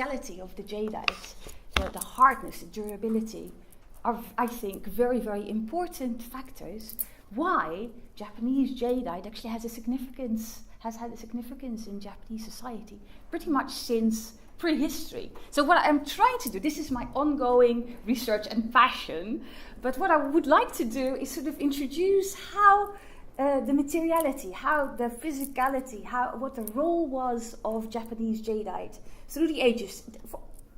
physicality of the jadeite, the hardness, the durability, are, I think, very, very important factors why Japanese jadeite actually has had a significance in Japanese society pretty much since prehistory. So what I'm trying to do, this is my ongoing research and passion, but what I would like to do is sort of introduce how the materiality, how the physicality, what the role was of Japanese jadeite through the ages.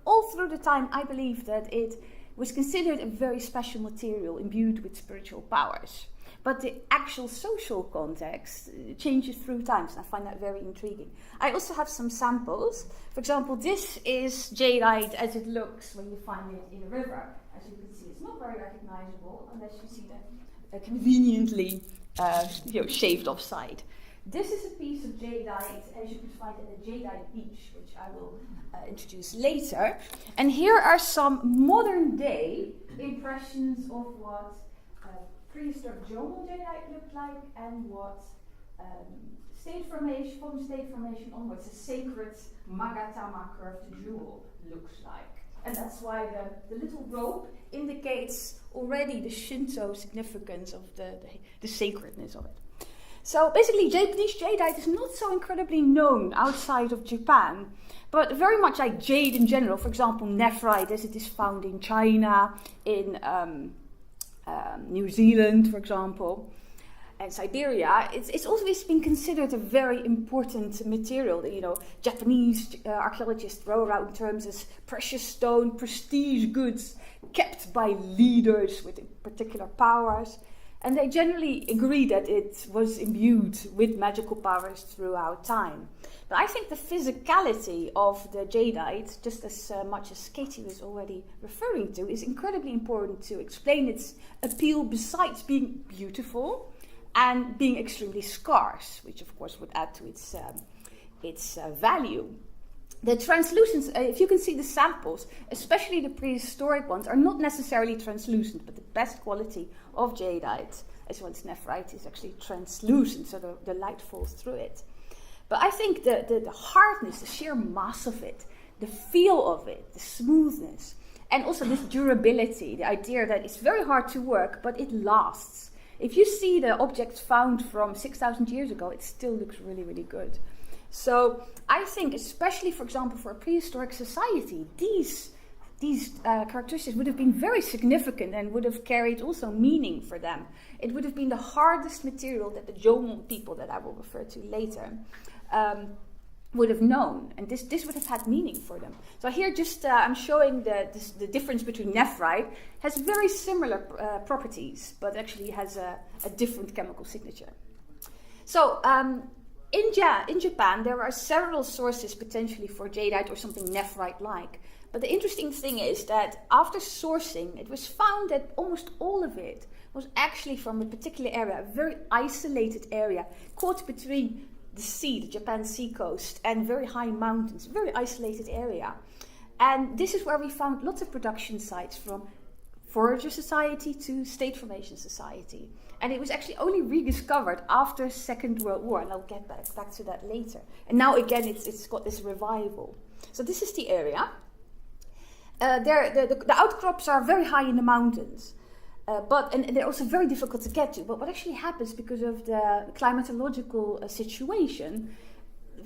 All through the time, I believe that it was considered a very special material imbued with spiritual powers. But the actual social context changes through time, and I find that very intriguing. I also have some samples. For example, this is jadeite as it looks when you find it in a river. As you can see, it's not very recognizable unless you see the conveniently shaved off side. This is a piece of jadeite, as you can find at the Jadeite beach, which I will introduce later. And here are some modern day impressions of what prehistoric zonal jadeite looked like and what from state formation onwards, a sacred magatama curved jewel looks like. And that's why the little rope indicates already the Shinto significance of the sacredness of it. So basically, Japanese jadeite is not so incredibly known outside of Japan, but very much like jade in general. For example, nephrite, as it is found in China, in New Zealand, for example, and Siberia. It's always been considered a very important material. You know, Japanese archaeologists throw around terms as precious stone, prestige goods kept by leaders with particular powers. And they generally agree that it was imbued with magical powers throughout time. But I think the physicality of the jadeite, just as much as Katie was already referring to, is incredibly important to explain its appeal besides being beautiful and being extremely scarce, which of course would add to its value. The translucence, if you can see the samples, especially the prehistoric ones, are not necessarily translucent, but the best quality of jadeite, as well as nephrite, is actually translucent, so the light falls through it. But I think the hardness, the sheer mass of it, the feel of it, the smoothness, and also this durability, the idea that it's very hard to work, but it lasts. If you see the objects found from 6,000 years ago, it still looks really, really good. So I think, especially, for example, for a prehistoric society, these characteristics would have been very significant and would have carried also meaning for them. It would have been the hardest material that the Jomon people, that I will refer to later, would have known, and this would have had meaning for them. So here just I'm showing the difference between nephrite. Has very similar properties, but actually has a different chemical signature. So in Japan, there are several sources potentially for jadeite or something nephrite-like. But the interesting thing is that after sourcing, it was found that almost all of it was actually from a particular area, a very isolated area, caught between the sea, the Japan sea coast, and very high mountains, very isolated area. And this is where we found lots of production sites, from forager society to state formation society. And it was actually only rediscovered after Second World War, and I'll get back to that later. And now again, it's got this revival. So this is the area. The outcrops are very high in the mountains, and they're also very difficult to get to. But what actually happens, because of the climatological situation,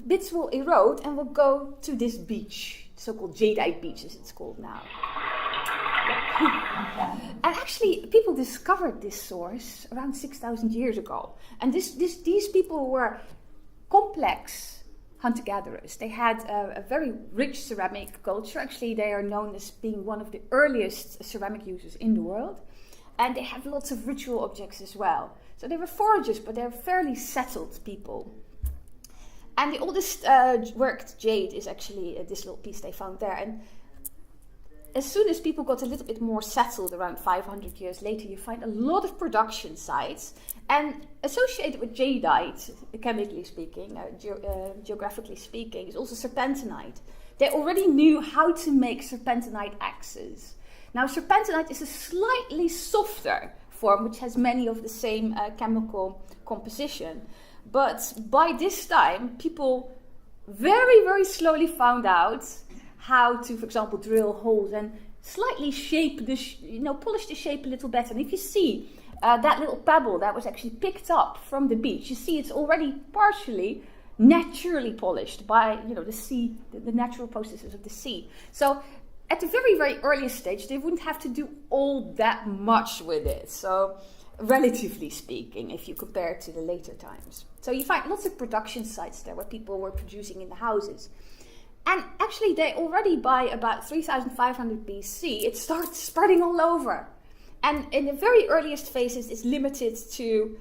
bits will erode and will go to this beach, so-called Jadeite beach, as it's called now. And actually, people discovered this source around 6,000 years ago. And these people were complex hunter-gatherers. They had a very rich ceramic culture. Actually, they are known as being one of the earliest ceramic users in the world. And they have lots of ritual objects as well. So they were foragers, but they're fairly settled people. And the oldest worked jade is actually this little piece they found there. And as soon as people got a little bit more settled around 500 years later, you find a lot of production sites. And associated with jadeite, chemically speaking, geographically speaking, is also serpentinite. They already knew how to make serpentinite axes. Now, serpentinite is a slightly softer form, which has many of the same chemical composition. But by this time, people very, very slowly found out how to, for example, drill holes and slightly shape polish the shape a little better. And if you see that little pebble that was actually picked up from the beach, you see it's already partially naturally polished by the sea, the natural processes of the sea. So at the very, very earliest stage, they wouldn't have to do all that much with it. So relatively speaking, if you compare it to the later times. So you find lots of production sites there where people were producing in the houses. And actually, they already by about 3500 BC, it starts spreading all over. And in the very earliest phases, it's limited to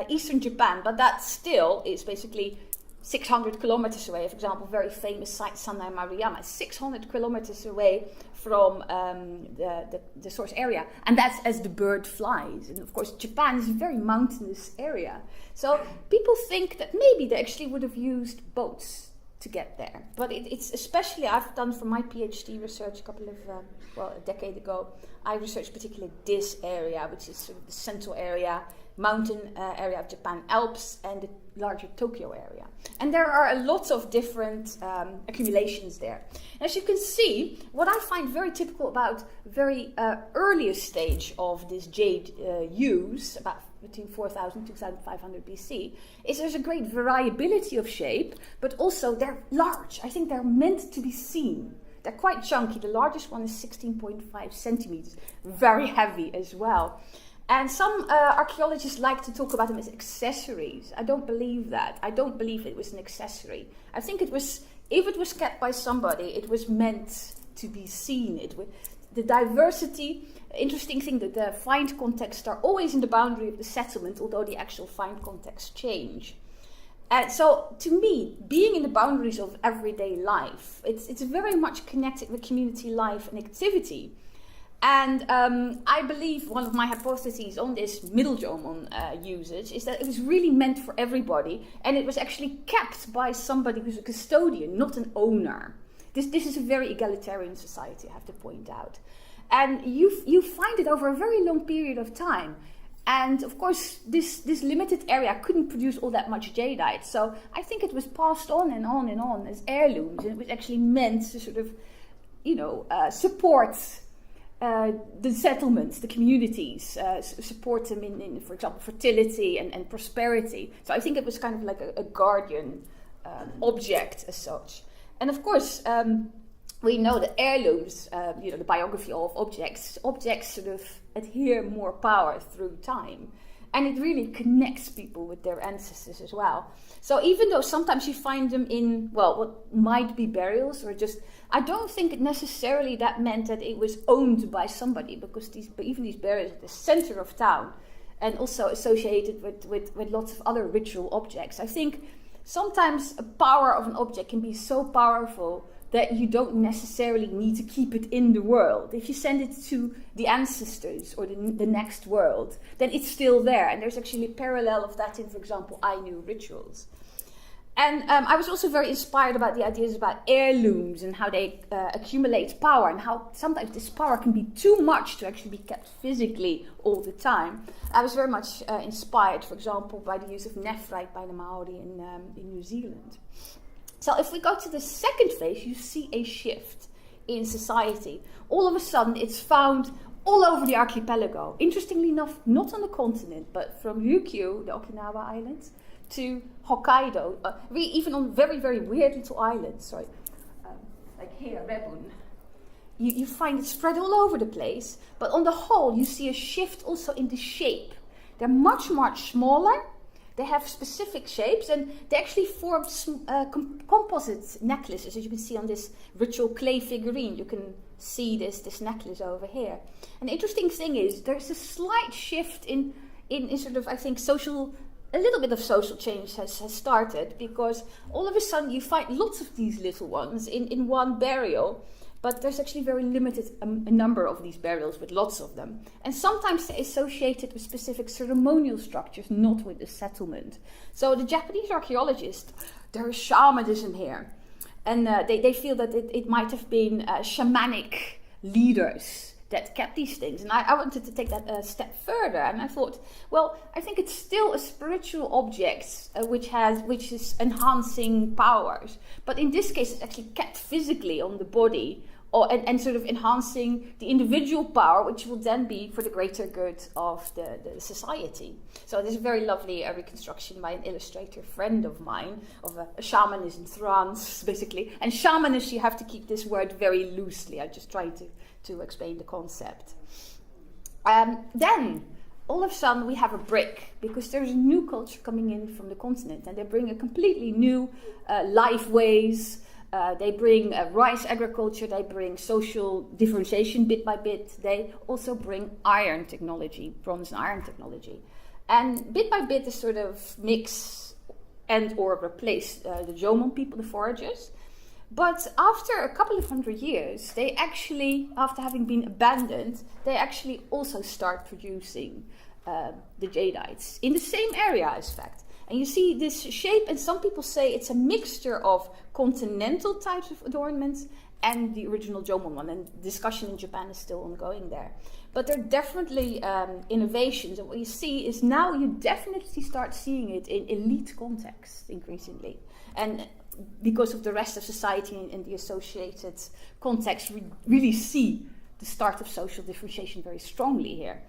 eastern Japan, but that still is basically 600 kilometers away. For example, very famous site Sanai Maruyama, 600 kilometers away from the source area. And that's as the bird flies. And of course, Japan is a very mountainous area. So people think that maybe they actually would have used boats to get there. But it's especially, I've done for my PhD research a decade ago, I researched particularly this area, which is sort of the central area, mountain area of Japan, Alps, and the larger Tokyo area. And there are a lot of different accumulations there. As you can see, what I find very typical about very earliest stage of this jade use, about between 4000 and 2500 BC, is there's a great variability of shape, but also they're large. I think they're meant to be seen. They're quite chunky. The largest one is 16.5 centimeters, very heavy as well. And some archaeologists like to talk about them as accessories. I don't believe that. I don't believe it was an accessory. I think it was, if it was kept by somebody, it was meant to be seen. The diversity, interesting thing that the find contexts are always in the boundary of the settlement, although the actual find contexts change. So to me, being in the boundaries of everyday life, it's very much connected with community life and activity. And I believe one of my hypotheses on this middle Jomon usage is that it was really meant for everybody, and it was actually kept by somebody who's a custodian, not an owner. This is a very egalitarian society, I have to point out. And you find it over a very long period of time. And of course, this limited area couldn't produce all that much jadeite. So I think it was passed on and on and on as heirlooms. And it was actually meant to sort of, support the settlements, the communities, support them in, for example, fertility and prosperity. So I think it was kind of like a guardian object as such. And of course, we know that heirlooms, the biography of objects sort of adhere more power through time. And it really connects people with their ancestors as well. So even though sometimes you find them in, what might be burials or just, I don't think necessarily that meant that it was owned by somebody, because even these burials at the center of town and also associated with lots of other ritual objects. I think sometimes a power of an object can be so powerful that you don't necessarily need to keep it in the world. If you send it to the ancestors or the next world, then it's still there. And there's actually a parallel of that in, for example, Ainu rituals. And I was also very inspired about the ideas about heirlooms and how they accumulate power, and how sometimes this power can be too much to actually be kept physically all the time. I was very much inspired, for example, by the use of nephrite by the Maori in New Zealand. So if we go to the second phase, you see a shift in society. All of a sudden, it's found all over the archipelago. Interestingly enough, not on the continent, but from Ryukyu, the Okinawa islands, to Hokkaido, even on very, very weird little islands, like here, Rebun. You find it spread all over the place, but on the whole, you see a shift also in the shape. They're much, much smaller. They have specific shapes, and they actually form composite necklaces, as you can see on this ritual clay figurine. You can see this necklace over here. And the interesting thing is there's a slight shift in sort of, I think, a little bit of social change has started, because all of a sudden you find lots of these little ones in one burial. But there's actually very limited a number of these burials, with lots of them. And sometimes they're associated with specific ceremonial structures, not with the settlement. So the Japanese archaeologists, there is shamanism here. And they feel that it might have been shamanic leaders that kept these things. And I wanted to take that a step further, and I thought, well, I think it's still a spiritual object which is enhancing powers. But in this case, it's actually kept physically on the body, and sort of enhancing the individual power, which will then be for the greater good of the society. So there's a very lovely reconstruction by an illustrator friend of mine of a shaman is in trance, basically. And shamanist, you have to keep this word very loosely. I'm just trying to explain the concept. Then, all of a sudden, we have a break, because there's a new culture coming in from the continent, and they bring a completely new life ways. They bring rice agriculture, they bring social differentiation bit by bit. They also bring iron technology, bronze and iron technology. And bit by bit, they sort of mix and or replace the Jomon people, the foragers. But after a couple of 100 years, they actually, after having been abandoned, they actually also start producing the Jadeites in the same area, in fact. And you see this shape, and some people say it's a mixture of continental types of adornments and the original Jomon one. And discussion in Japan is still ongoing there. But there are definitely innovations. And what you see is now you definitely start seeing it in elite context increasingly. And because of the rest of society and the associated context, we really see the start of social differentiation very strongly here.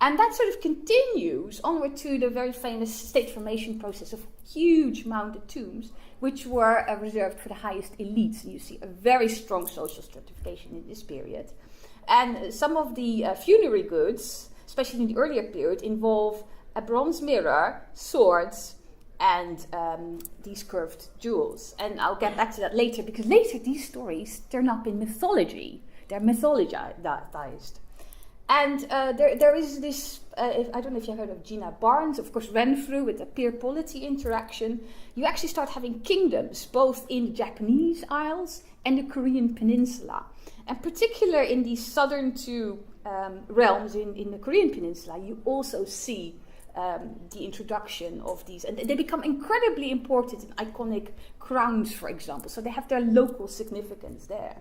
And that sort of continues onward to the very famous state formation process of huge mounded tombs, which were reserved for the highest elites. And you see a very strong social stratification in this period. And some of the funerary goods, especially in the earlier period, involve a bronze mirror, swords, and these curved jewels. And I'll get back to that later, because later these stories turn up in mythology. They're mythologized. And there is this, I don't know if you've heard of Gina Barnes, of course Renfrew with the peer-polity interaction. You actually start having kingdoms, both in the Japanese Isles and the Korean Peninsula. And particular in these southern two realms in the Korean Peninsula, you also see the introduction of these. And they become incredibly important in iconic crowns, for example. So they have their local significance there.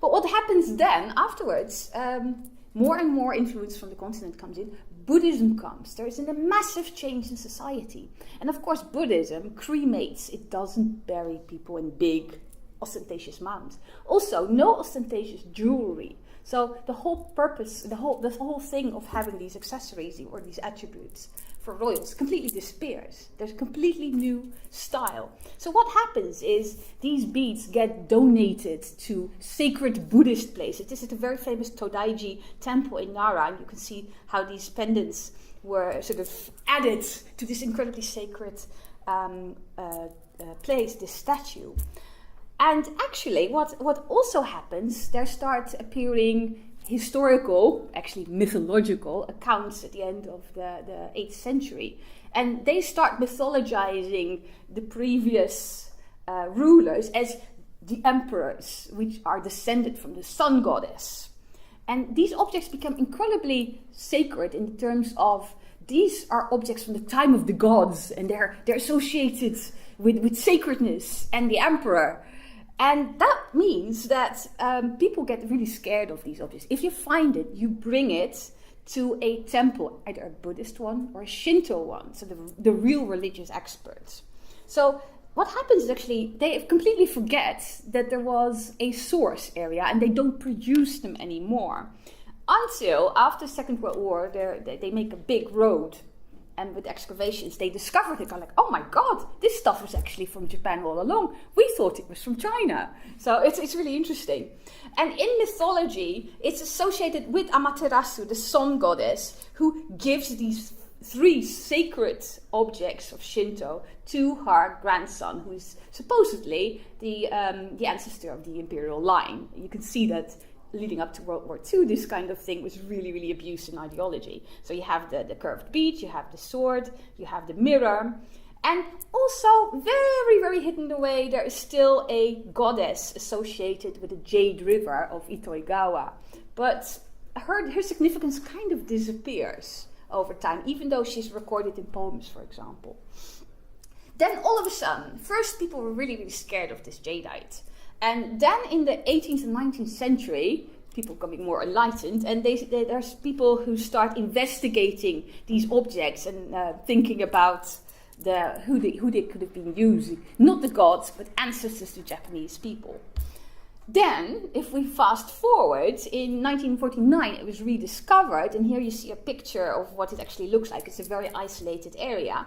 But what happens then, afterwards, more and more influence from the continent comes in. Buddhism comes. There is a massive change in society. And of course, Buddhism cremates. It doesn't bury people in big, ostentatious mounds. Also, no ostentatious jewelry. So the whole purpose, the whole thing of having these accessories or these attributes for royals completely disappears. There's a completely new style. So what happens is these beads get donated to sacred Buddhist places. This is the very famous Todaiji temple in Nara, and you can see how these pendants were sort of added to this incredibly sacred place, this statue. And actually, what also happens, there start appearing historical, actually mythological accounts at the end of the 8th century. And they start mythologizing the previous rulers as the emperors, which are descended from the sun goddess. And these objects become incredibly sacred in terms of these are objects from the time of the gods, and they're associated with sacredness and the emperor. And that means that people get really scared of these objects. If you find it, you bring it to a temple, either a Buddhist one or a Shinto one, so the real religious experts. So what happens is actually they completely forget that there was a source area and they don't produce them anymore. Until after the Second World War, they make a big road. And with excavations, they discovered it. They're like, oh my God, this stuff was actually from Japan all along. We thought it was from China. So it's really interesting. And in mythology, it's associated with Amaterasu, the sun goddess, who gives these 3 sacred objects of Shinto to her grandson, who is supposedly the ancestor of the imperial line. You can see that leading up to World War II, this kind of thing was really, really abused in ideology. So you have the curved bead, you have the sword, you have the mirror. And also, very, very hidden away, there is still a goddess associated with the Jade River of Itoigawa. But her significance kind of disappears over time, even though she's recorded in poems, for example. Then all of a sudden, first people were really, really scared of this jadeite. And then in the 18th and 19th century, people becoming more enlightened, and there's people who start investigating these objects and thinking about who they could have been using, not the gods, but ancestors to Japanese people. Then, if we fast forward, in 1949 it was rediscovered, and here you see a picture of what it actually looks like. It's a very isolated area.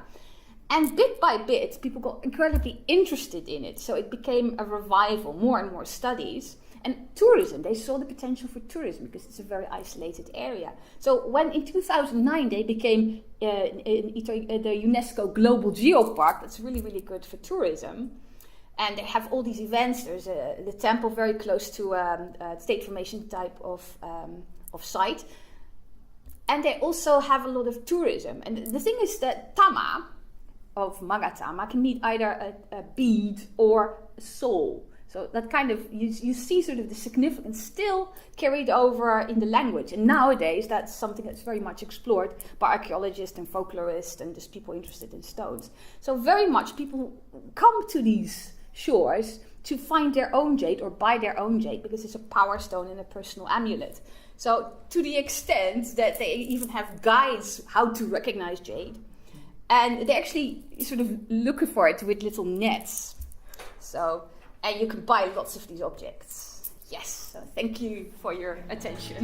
And bit by bit, people got incredibly interested in it, so it became a revival, more and more studies. And tourism, they saw the potential for tourism because it's a very isolated area. So when in 2009 they became the UNESCO Global Geopark, that's really, really good for tourism. And they have all these events. There's the temple very close to state formation type of site. And they also have a lot of tourism. And the thing is that tama of magatama can mean either a bead or a soul. So that kind of, you see sort of the significance still carried over in the language. And nowadays, that's something that's very much explored by archaeologists and folklorists and just people interested in stones. So very much people come to these shores to find their own jade or buy their own jade because it's a power stone and a personal amulet. So to the extent that they even have guides how to recognize jade. And they actually sort of look for it with little nets. So... and you can buy lots of these objects. Yes, so thank you for your attention.